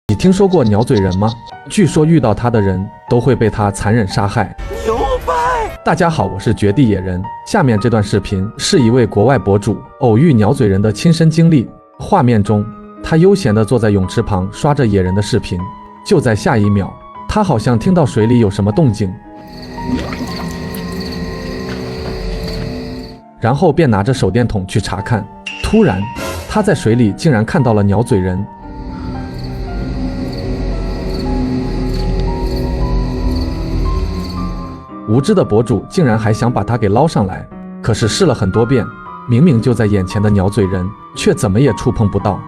你听说过鸟嘴人吗？据说遇到他的人都会被他残忍杀害。牛掰！大家好，我是绝地野人。下面这段视频是一位国外博主偶遇鸟嘴人的亲身经历。画面中，他悠闲地坐在泳池旁刷着野人的视频。就在下一秒，他好像听到水里有什么动静，然后便拿着手电筒去查看。突然，他在水里竟然看到了鸟嘴人。无知的博主竟然还想把他给捞上来，可是试了很多遍，明明就在眼前的鸟嘴人，却怎么也触碰不到。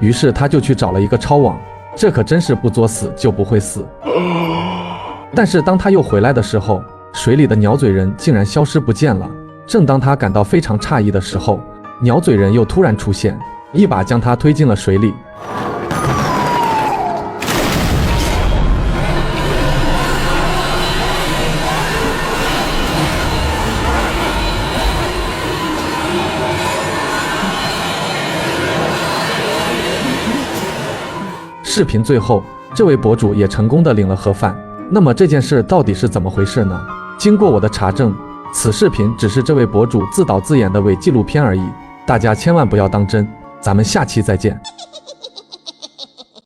于是他就去找了一个抄网，这可真是不作死就不会死。但是当他又回来的时候，水里的鸟嘴人竟然消失不见了。正当他感到非常诧异的时候，鸟嘴人又突然出现，一把将他推进了水里。视频最后，这位博主也成功的领了盒饭。那么这件事到底是怎么回事呢？经过我的查证，此视频只是这位博主自导自演的伪纪录片而已，大家千万不要当真。咱们下期再见。